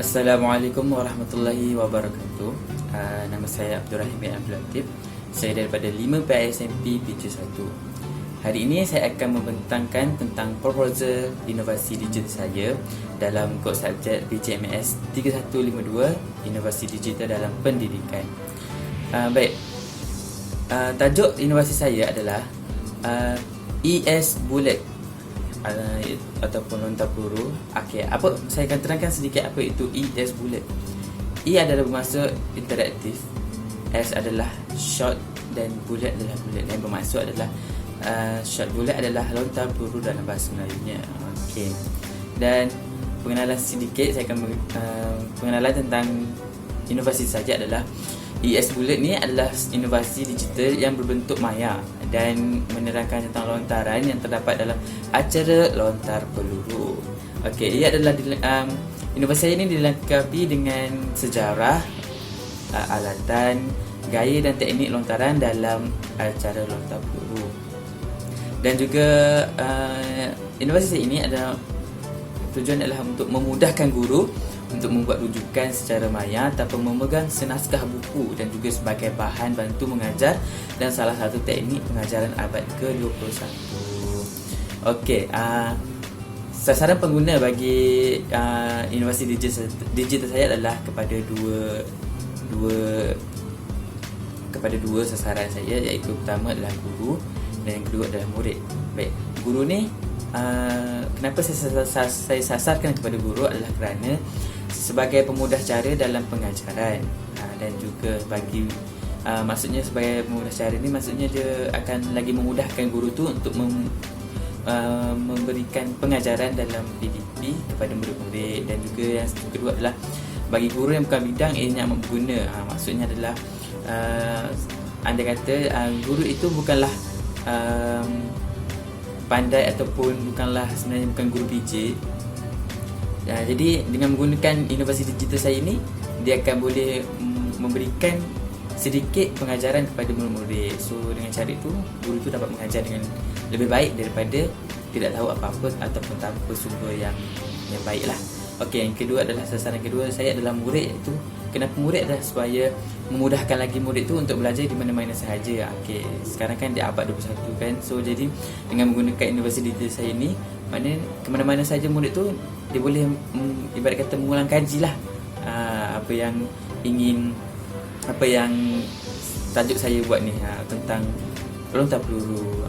Assalamualaikum warahmatullahi wabarakatuh. Nama saya Abdul Rahim bin Abdul Latif. Saya daripada 5 PISMP Pijak 1. Hari ini saya akan membentangkan tentang proposal inovasi digital saya dalam kod subjek PJMS 3152 Inovasi Digital dalam Pendidikan. Baik, tajuk inovasi saya adalah ES Bullet ataupun lontar peluru. Okey, saya akan terangkan sedikit apa itu ES Bullet. E adalah bermaksud interaktif, S adalah short dan bullet adalah bullet. Yang bermaksud adalah short bullet adalah lontar peluru dalam bahasa Melayunya. Okey. Dan pengenalan sedikit, saya akan pengenalan tentang inovasi saja adalah ES Bullet ni adalah inovasi digital yang berbentuk maya dan menerangkan tentang lontaran yang terdapat dalam acara lontar peluru. Okey, ia adalah inovasi ini dilengkapi dengan sejarah, alatan, gaya dan teknik lontaran dalam acara lontar peluru. Dan juga inovasi ini adalah tujuan adalah untuk memudahkan guru untuk membuat rujukan secara maya tanpa memegang senaskah buku dan juga sebagai bahan bantu mengajar dan salah satu teknik pengajaran abad ke-21. Okey, sasaran pengguna bagi inovasi digital saya adalah kepada dua sasaran saya, iaitu pertama adalah guru dan yang kedua adalah murid. Baik, guru ni kenapa saya sasarkan kepada guru adalah kerana sebagai pemudah cara dalam pengajaran, dan juga bagi maksudnya sebagai pemudah cara ni maksudnya dia akan lagi memudahkan guru tu untuk memberikan pengajaran dalam PDP kepada murid-murid. Dan juga yang kedua adalah bagi guru yang bukan bidang ianya amat berguna. Maksudnya adalah anda kata guru itu bukanlah pandai ataupun bukanlah sebenarnya bukan guru PJ. Jadi dengan menggunakan inovasi digital saya ini, dia akan boleh memberikan sedikit pengajaran kepada murid-murid. So dengan cara itu, guru itu dapat mengajar dengan lebih baik daripada tidak tahu apa-apa ataupun tanpa sumber yang baik lah. Okey, yang kedua adalah sasaran kedua saya adalah murid. Itu kenapa murid adalah supaya memudahkan lagi murid tu untuk belajar di mana-mana sahaja. Okey, sekarang kan di abad 21 kan. So jadi dengan menggunakan inovasi digital saya ini, maknanya ke mana-mana saja murid tu dia boleh ibarat kata mengulang kaji lah apa yang tajuk saya buat ni, tentang lontar peluru.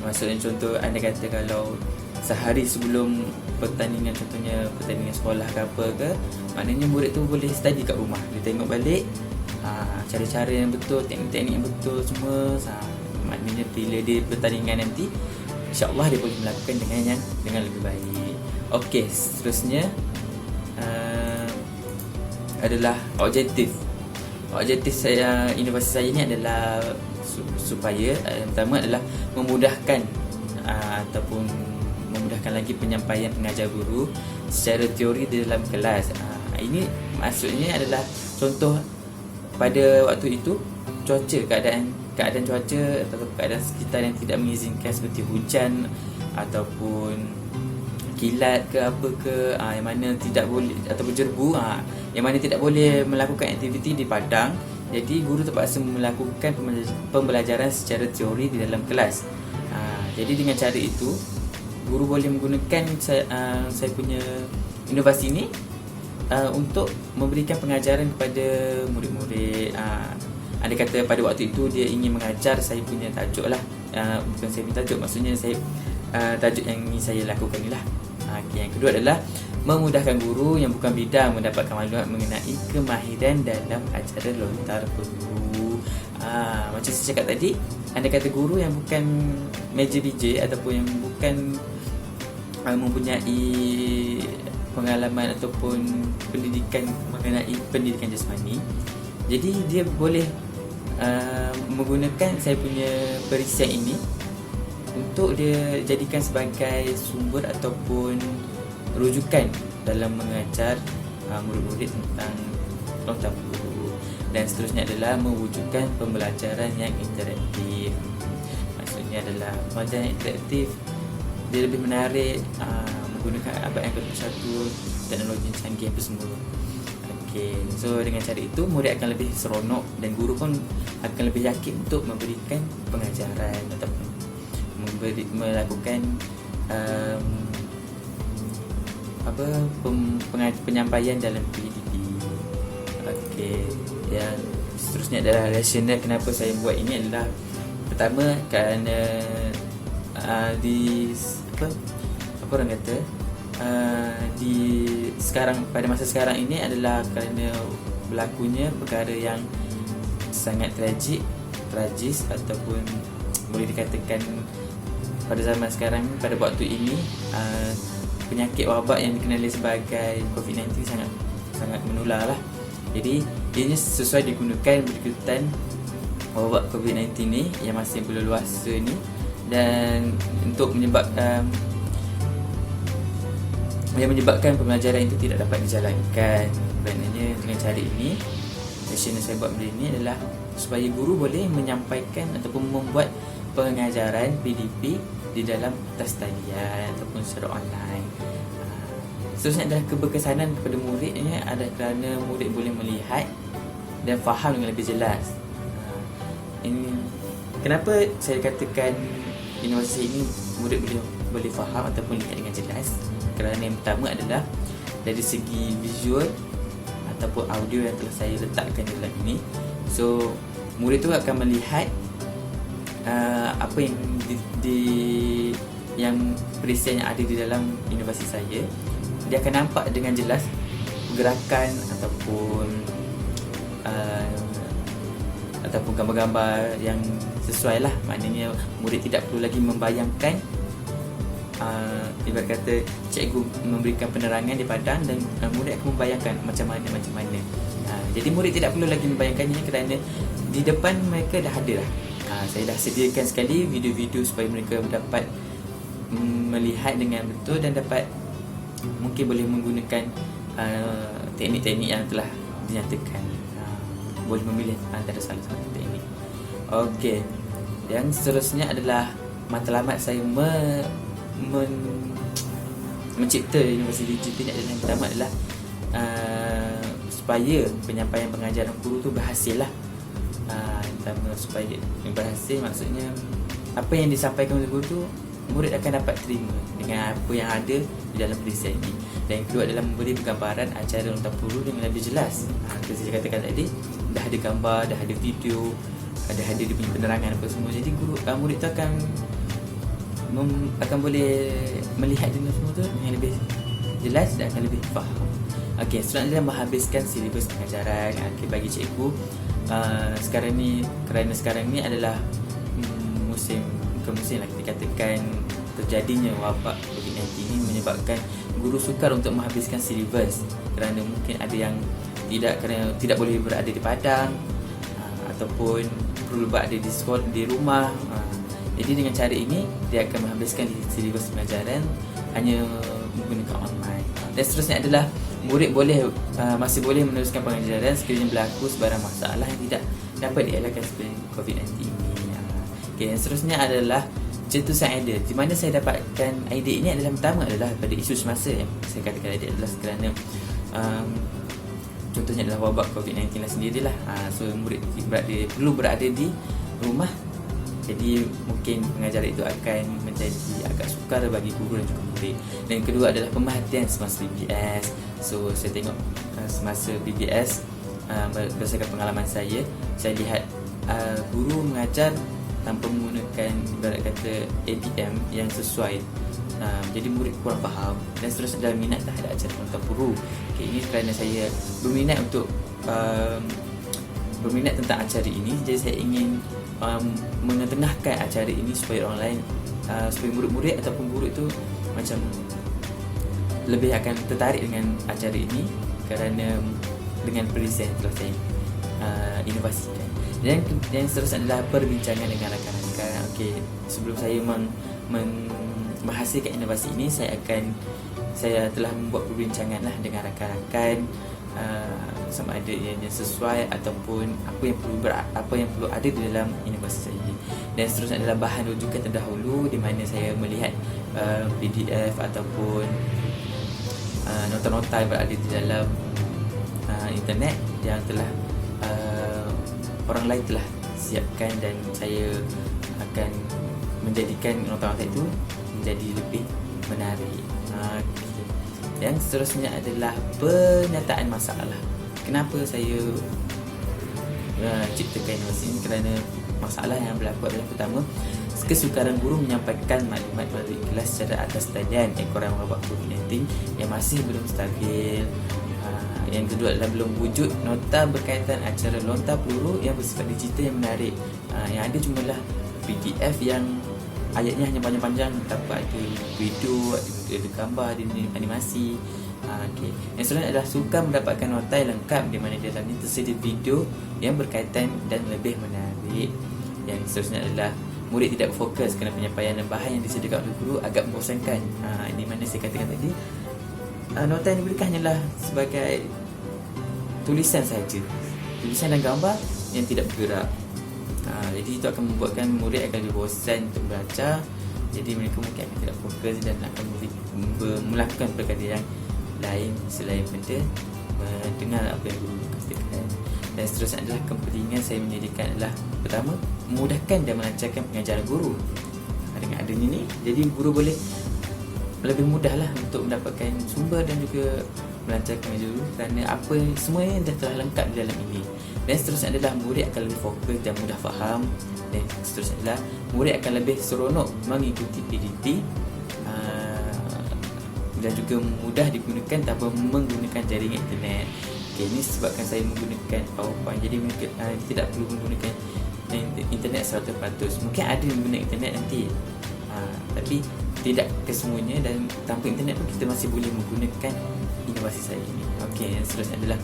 Maksudnya contoh anda kata kalau sehari sebelum pertandingan, contohnya pertandingan sekolah ke apa ke, maknanya murid tu boleh study kat rumah. Dia tengok balik cara-cara yang betul, teknik-teknik yang betul semua. Maknanya bila dia pertandingan nanti, InsyaAllah dia boleh melakukan dengan lebih baik. Okey, seterusnya adalah objektif saya, inovasi saya ni adalah supaya yang pertama adalah memudahkan ataupun memudahkan lagi penyampaian pengajar guru secara teori di dalam kelas. Ini maksudnya adalah contoh pada waktu itu keadaan cuaca atau keadaan sekitar yang tidak mengizinkan, seperti hujan ataupun kilat ke apa ke, yang mana tidak boleh, atau berjerbu, yang mana tidak boleh melakukan aktiviti di padang. Jadi guru terpaksa melakukan pembelajaran secara teori di dalam kelas. Jadi dengan cara itu guru boleh menggunakan saya punya inovasi ini untuk memberikan pengajaran kepada murid-murid. Anda kata pada waktu itu dia ingin mengajar saya punya tajuk lah, bukan saya punya tajuk, maksudnya saya tajuk yang ingin saya lakukan ni lah. Okay, yang kedua adalah memudahkan guru yang bukan bidang mendapatkan maklumat mengenai kemahiran dalam acara lontar peluru. Macam saya cakap tadi, anda kata guru yang bukan meja BJ ataupun yang bukan mempunyai pengalaman ataupun pendidikan mengenai pendidikan jasmani, jadi dia boleh menggunakan saya punya perisian ini untuk dia jadikan sebagai sumber ataupun rujukan dalam mengajar murid-murid tentang lontar peluru. Dan seterusnya adalah mewujudkan pembelajaran yang interaktif. Maksudnya adalah pembelajaran interaktif dia lebih menarik, menggunakan abad yang ke-21, teknologi canggih apa semua. Okay, so dengan cara itu murid akan lebih seronok dan guru pun akan lebih yakin untuk memberikan pengajaran ataupun melakukan penyampaian dalam PDP. Okey, yang seterusnya adalah rasional kenapa saya buat ini adalah pertama kerana di apa orang kata di sekarang, pada masa sekarang ini adalah kerana berlakunya perkara yang sangat tragis ataupun boleh dikatakan pada zaman sekarang, pada waktu ini penyakit wabak yang dikenali sebagai COVID-19 sangat menular lah. Jadi ianya sesuai digunakan berikutan wabak COVID-19 ni yang masih berleluasa ni, dan untuk menyebabkan pembelajaran itu tidak dapat dijalankan. Maknanya dengan cara ini, session yang saya buat benda ini adalah supaya guru boleh menyampaikan ataupun membuat pengajaran PDP di dalam atas talian ataupun secara online. Seterusnya adalah keberkesanan kepada muridnya adalah kerana murid boleh melihat dan faham dengan lebih jelas. Ini kenapa saya katakan inovasi ini murid boleh faham ataupun lihat dengan jelas. Kerana yang pertama adalah dari segi visual ataupun audio yang telah saya letakkan dalam ini. So murid tu akan melihat apa yang yang perisian yang ada di dalam inovasi saya. Dia akan nampak dengan jelas gerakan ataupun gambar-gambar yang sesuai lah. Maknanya murid tidak perlu lagi membayangkan, ibarat kata cikgu memberikan penerangan di padang dan murid akan membayangkan macam mana. Jadi murid tidak perlu lagi membayangkannya kerana di depan mereka dah ada lah. Saya dah sediakan sekali video-video supaya mereka dapat melihat dengan betul dan dapat mungkin boleh menggunakan teknik-teknik yang telah dinyatakan. Boleh memilih antara salah satu teknik. Okey. Dan seterusnya adalah matlamat saya mencipta inovasi digital ini. Yang pertama adalah supaya penyampaian pengajaran guru tu berhasil lah. Pertama, supaya berhasil maksudnya apa yang disampaikan oleh guru tu murid akan dapat terima dengan apa yang ada di dalam perisian ini. Dan yang kedua adalah memberi gambaran acara ulang tahun guru dengan lebih jelas. Seperti saya katakan tadi, dah ada gambar, dah ada video, ada dia punya penerangan apa semua. Jadi murid tu akan boleh melihat dengan semua tu dengan lebih jelas dan akan lebih faham. Okey, seterusnya adalah menghabiskan silibus pengajaran. Bagi cikgu kerana sekarang ni adalah musim lah kita katakan terjadinya wabak COVID-19 ini menyebabkan guru sukar untuk menghabiskan silibus kerana mungkin ada yang tidak boleh berada di padang ataupun perlu berada di sekolah, di rumah. Jadi dengan cara ini dia akan menghabiskan silibus pengajaran hanya menggunakan online. Dan seterusnya adalah murid masih boleh meneruskan pengajaran sekiranya berlaku sebarang masalah yang tidak dapat dielakkan seperti COVID-19 ini. Okay, yang seterusnya adalah cetusan idea. Di mana saya dapatkan idea ini adalah pertama adalah pada isu semasa yang saya katakan tadi adalah kerana contohnya adalah wabak COVID-19 lah sendirilah. So murid perlu berada di rumah. Jadi mungkin pengajaran itu akan menjadi agak sukar bagi guru dan juga murid. Dan yang kedua adalah pemerhatian semasa PBS. So saya tengok semasa PBS berdasarkan pengalaman saya lihat guru mengajar tanpa menggunakan ibarat kata ABM yang sesuai. Jadi murid kurang faham dan seterusnya dalam minat terhadap acara ulang tahun guru. Okay, ini kerana saya berminat tentang acara ini. Jadi saya ingin mengetengahkan acara ini supaya orang lain, supaya murid-murid ataupun guru itu macam lebih akan tertarik dengan acara ini kerana dengan perisian yang telah saya inovasikan. Dan yang seterusnya adalah perbincangan dengan rakan-rakan. Okey, sebelum saya menghasilkan inovasi ini, saya telah membuat perbincangan lah dengan rakan-rakan sama ada ianya sesuai ataupun apa yang perlu ada di dalam inovasi saya ini. Dan seterusnya adalah bahan rujukan terdahulu, di mana saya melihat PDF ataupun nota-nota yang berada di dalam internet yang telah orang lain telah siapkan, dan saya akan menjadikan nota-nota itu menjadi lebih menarik. Yang seterusnya adalah penataan masalah. Kenapa saya ciptakan inovasi ini? Kerana masalah yang berlaku adalah, pertama, kesukaran guru menyampaikan maklumat melalui kelas secara atas talian ekoran wabak COVID-19 yang masih belum stabil. Yang kedua adalah belum wujud nota berkaitan acara lontar peluru yang bersifat digital yang menarik. Yang ada cumalah PDF yang ayatnya hanya panjang-panjang, tanpa ada video, ada gambar, ada animasi. Yang selanjutnya adalah sukar mendapatkan nota yang lengkap, di mana di dalamnya tersedia video yang berkaitan dan lebih menarik. Yang seterusnya adalah murid tidak berfokus kerana penyampaian dan bahan yang disediakan oleh guru agak membosankan. Ini mana saya katakan tadi, nota yang diberikan hanyalah sebagai tulisan saja, tulisan dan gambar yang tidak bergerak. Jadi itu akan membuatkan murid akan lebih bosan untuk belajar. Jadi mereka mungkin akan tidak fokus dan akan melakukan perkara yang lain selain benda mendengar apa yang guru katakan. Dan seterusnya adalah kepentingan saya menyediakan adalah, pertama, memudahkan dan melancarkan pengajaran guru. Dengan adanya ini, jadi guru boleh lebih mudahlah untuk mendapatkan sumber dan juga melancarkan pengajaran guru, kerana apa semuanya dah telah lengkap di dalam ini. Dan seterusnya adalah murid akan lebih fokus dan mudah faham. Dan seterusnya adalah murid akan lebih seronok mengikuti PDT dan juga mudah digunakan tanpa menggunakan jaringan internet. Ini sebabkan saya menggunakan PowerPoint. Jadi tidak perlu menggunakan internet 100%. Mungkin ada yang guna internet nanti, tapi tidak kesemuanya, dan tanpa internet pun kita masih boleh menggunakan inovasi saya ini. Yang seterusnya adalah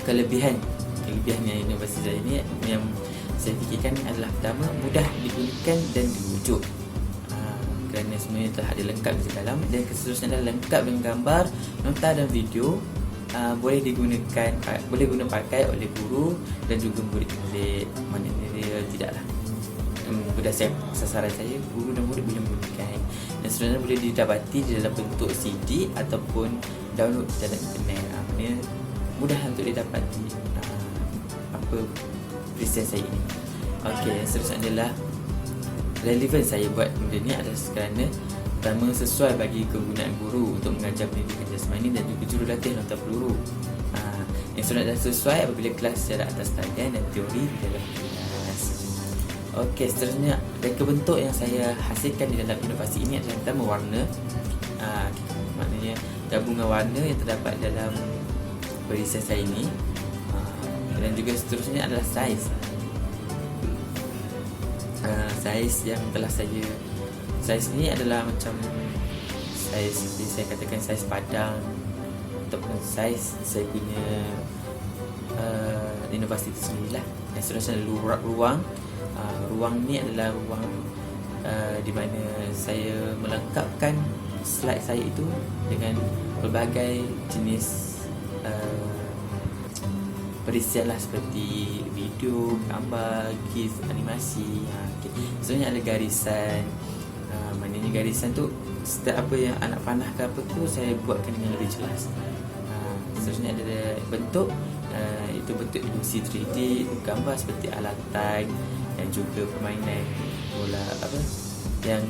kelebihan yang inovasi saya ini yang saya fikirkan adalah, pertama, mudah digunakan dan dirujuk kerana semuanya telah ada lengkap di dalam. Dan seterusnya adalah lengkap dengan gambar, nota dan video. Boleh guna pakai oleh guru dan juga murid-murid. Maknanya dia tidaklah berdasarkan sasaran saya, guru dan murid boleh menggunakan. Dan sebenarnya boleh didapati di dalam bentuk CD ataupun download di dalam internet. Maknanya mudah untuk didapati apa present saya ini. Yang seterusnya adalah relevan saya buat benda ni adalah kerana, pertama, sesuai bagi kegunaan guru untuk mengajar pendidikan jasmani dan juga jurulatih lontar peluru. Yang seterusnya adalah sesuai apabila kelas secara atas talian dan teori di dalam kelas. Seterusnya, reka bentuk yang saya hasilkan di dalam inovasi ini adalah, pertama, warna. Maknanya gabungan warna yang terdapat dalam barisan saya ini. Dan juga seterusnya adalah saiz yang telah saiz ini adalah macam saiz, seperti saya katakan, saiz padang ataupun saiz saya punya inovasi itu sendirilah. Yang seterusnya adalah ruang ni adalah ruang di mana saya melengkapkan slide saya itu dengan pelbagai jenis perisian lah, seperti video, gambar, GIF, animasi. Sebenarnya ada garisan. Maknanya garisan tu setiap apa yang anak panah ke apa tu saya buatkan dengan lebih jelas. Seterusnya ada bentuk, itu bentuk ilusi 3D, gambar seperti alatan dan juga permainan bola dan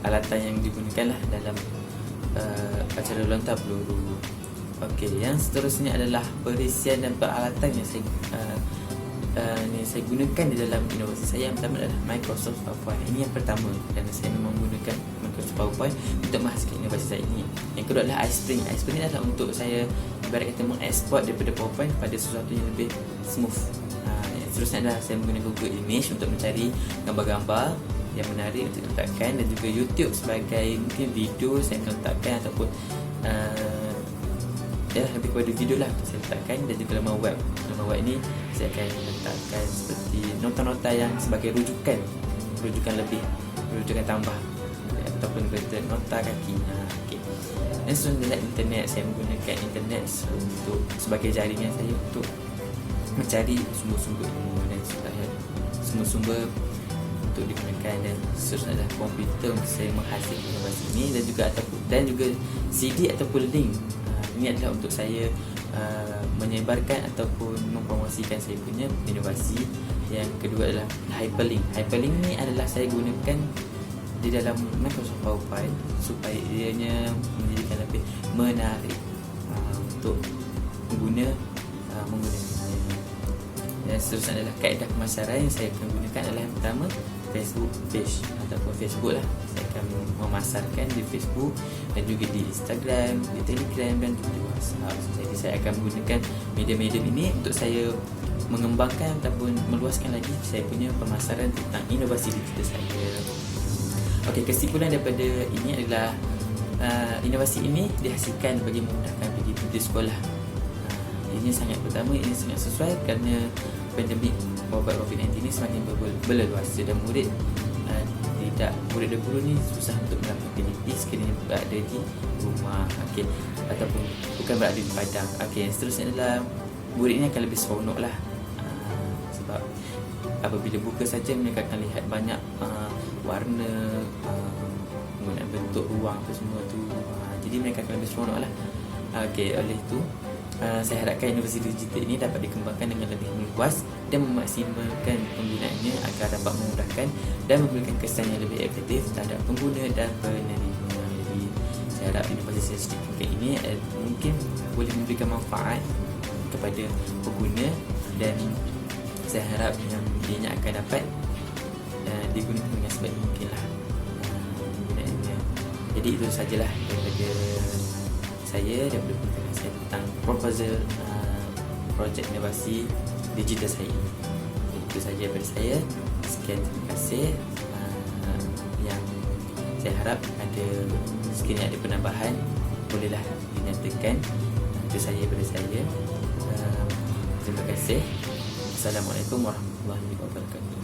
alatan yang digunakan lah dalam acara lontar peluru. Yang seterusnya adalah perisian dan peralatan yang saya gunakan di dalam inovasi saya. Yang pertama adalah Microsoft PowerPoint. Ini yang pertama, kerana saya memang menggunakan Microsoft PowerPoint untuk menghasilkan inovasi saya ini. Yang kedua adalah iSpring. iSpring ini adalah untuk saya ibarat kata mengeksport daripada PowerPoint kepada sesuatu yang lebih smooth. Yang seterusnya adalah saya menggunakan Google Image untuk mencari gambar-gambar yang menarik untuk diletakkan, dan juga YouTube sebagai mungkin video saya akan letakkan, ataupun lebih kepada video lah untuk saya letakkan. Dan juga laman web ini saya akan letakkan seperti nota-nota yang sebagai rujukan tambah ataupun kata nota kaki. Okay. Dan sebenarnya internet, saya menggunakan internet untuk sebagai jaringan saya untuk mencari sumber-sumber ilmu dan sumber-sumber untuk digunakan, dan seterusnya adalah komputer untuk saya menghasilkan inovasi ini, dan juga CD ataupun link. Ini adalah untuk saya menyebarkan ataupun mempromosikan saya punya inovasi. Yang kedua adalah hyperlink. Hyperlink ni adalah saya gunakan di dalam Microsoft PowerPoint supaya ianya menjadikan lebih menarik untuk pengguna menggunakannya. Dan seterusnya adalah kaedah pemasaran yang saya akan gunakan adalah yang pertama, Facebook page ataupun Facebook lah. Saya akan memasarkan di Facebook dan juga di Instagram, di Telegram dan juga di WhatsApp. Jadi saya akan menggunakan media-media ini untuk saya mengembangkan ataupun meluaskan lagi saya punya pemasaran tentang inovasi digital saya. Okey, kesimpulan daripada ini adalah inovasi ini dihasilkan bagi memudahkan pergi sekolah. Ini sangat pertama, ini sangat sesuai kerana pandemik wabak COVID-19 ini semakin berleluasa dan murid dan guru ni susah untuk melakukan aktiviti sekiranya berada di rumah, okey, ataupun bukan berada di padang. Okey, seterusnya adalah murid ini akan lebih seronok lah, sebab apabila buka saja mereka akan lihat banyak warna, penggunaan bentuk ruang tu semua tu, jadi mereka akan lebih seronok lah. Okey, oleh itu saya harapkan inovasi digital ini dapat dikembangkan dengan lebih meluas dan memaksimalkan penggunaannya agar dapat memudahkan dan memberikan kesan yang lebih efektif terhadap pengguna dan penerima. Jadi saya harap inovasi sertifikat ini mungkin boleh memberikan manfaat kepada pengguna, dan saya harap yang ianya akan dapat digunakan dengan sebaik mungkin lah penggunaannya. Jadi itu sajalah daripada saya, daripada penjelasan saya tentang proposal projek inovasi digital saya. Itu saja daripada saya. Sekian, terima kasih. Yang saya harap ada sekiranya ada penambahan, bolehlah dinyatakan. Itu saja daripada saya. Terima kasih. Assalamualaikum warahmatullahi wabarakatuh.